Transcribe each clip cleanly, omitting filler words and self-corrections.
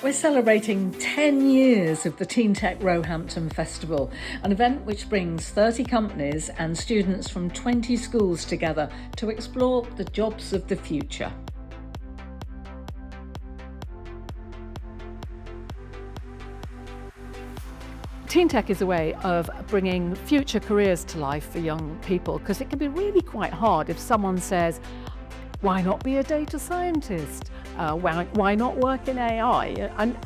We're celebrating 10 years of the TeenTech Roehampton Festival, an event which brings 30 companies and students from 20 schools together to explore the jobs of the future. TeenTech is a way of bringing future careers to life for young people, because it can be really quite hard if someone says, why not be a data scientist? Why not work in AI? And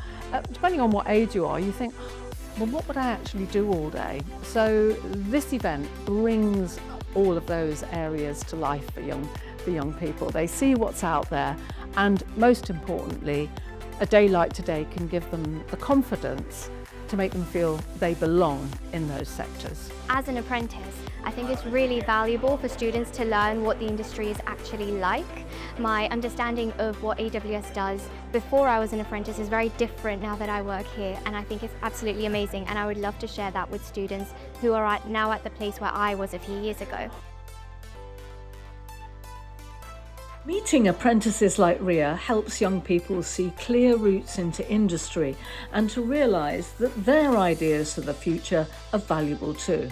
depending on what age you are, you think, well, what would I actually do all day? So this event brings all of those areas to life for young people. They see what's out there, and most importantly, a day like today can give them the confidence to make them feel they belong in those sectors. As an apprentice, I think it's really valuable for students to learn what the industry is actually like. My understanding of what AWS does before I was an apprentice is very different now that I work here, and I think it's absolutely amazing, and I would love to share that with students who are now at the place where I was a few years ago. Meeting apprentices like Ria helps young people see clear routes into industry and to realise that their ideas for the future are valuable too.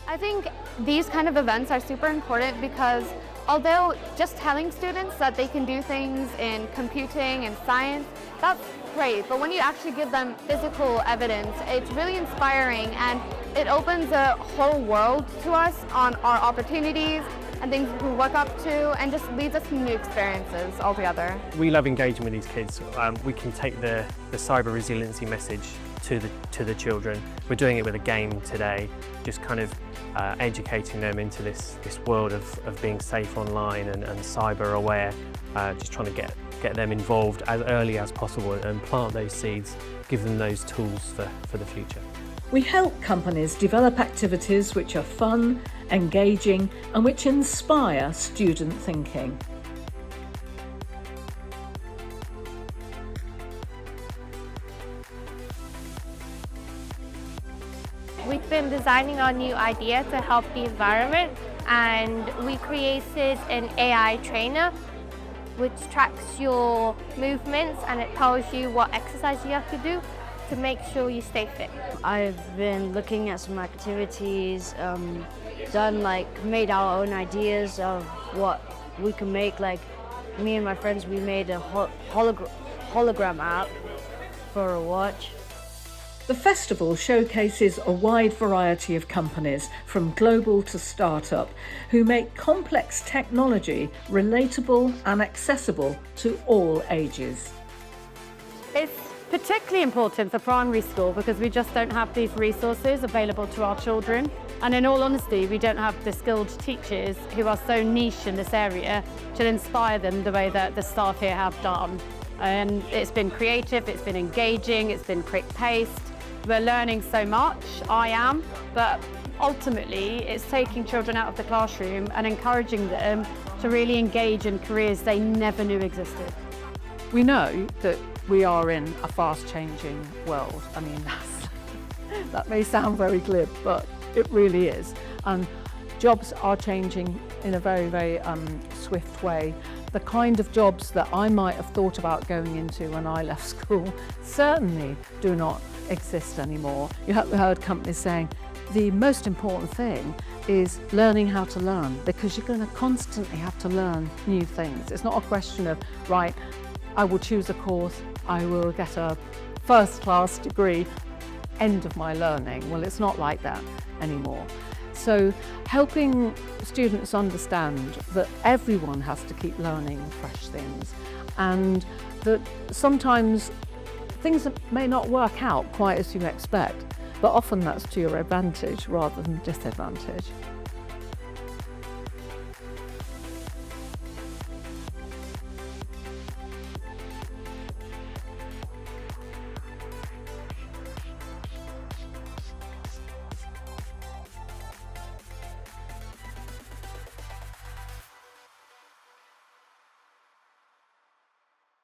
I think these kind of events are super important because although just telling students that they can do things in computing and science, that's great, but when you actually give them physical evidence, it's really inspiring, and it opens a whole world to us on our opportunities and things we work up to, and just leads us to new experiences altogether. We love engaging with these kids. We can take the cyber resiliency message to the children. We're doing it with a game today, just kind of educating them into this world of being safe online and cyber aware, just trying to get them involved as early as possible and plant those seeds, give them those tools for the future. We help companies develop activities which are fun, engaging, and which inspire student thinking. We've been designing our new idea to help the environment, and we created an AI trainer which tracks your movements and it tells you what exercise you have to do to make sure you stay fit. I've been looking at some activities, made our own ideas of what we can make. Like me and my friends, we made a hologram app for a watch. The festival showcases a wide variety of companies, from global to startup, who make complex technology relatable and accessible to all ages. It's particularly important for primary school because we just don't have these resources available to our children. And in all honesty, we don't have the skilled teachers who are so niche in this area to inspire them the way that the staff here have done. And it's been creative, it's been engaging, it's been quick-paced. We're learning so much, I am, but ultimately it's taking children out of the classroom and encouraging them to really engage in careers they never knew existed. We know that we are in a fast-changing world. I mean, that may sound very glib, but it really is. And jobs are changing in a very, very swift way. The kind of jobs that I might have thought about going into when I left school certainly do not exist anymore. You have heard companies saying the most important thing is learning how to learn, because you're going to constantly have to learn new things. It's not a question of, right, I will choose a course, I will get a first-class degree, end of my learning. Well, it's not like that anymore. So helping students understand that everyone has to keep learning fresh things, and that sometimes things may not work out quite as you expect, but often that's to your advantage rather than disadvantage.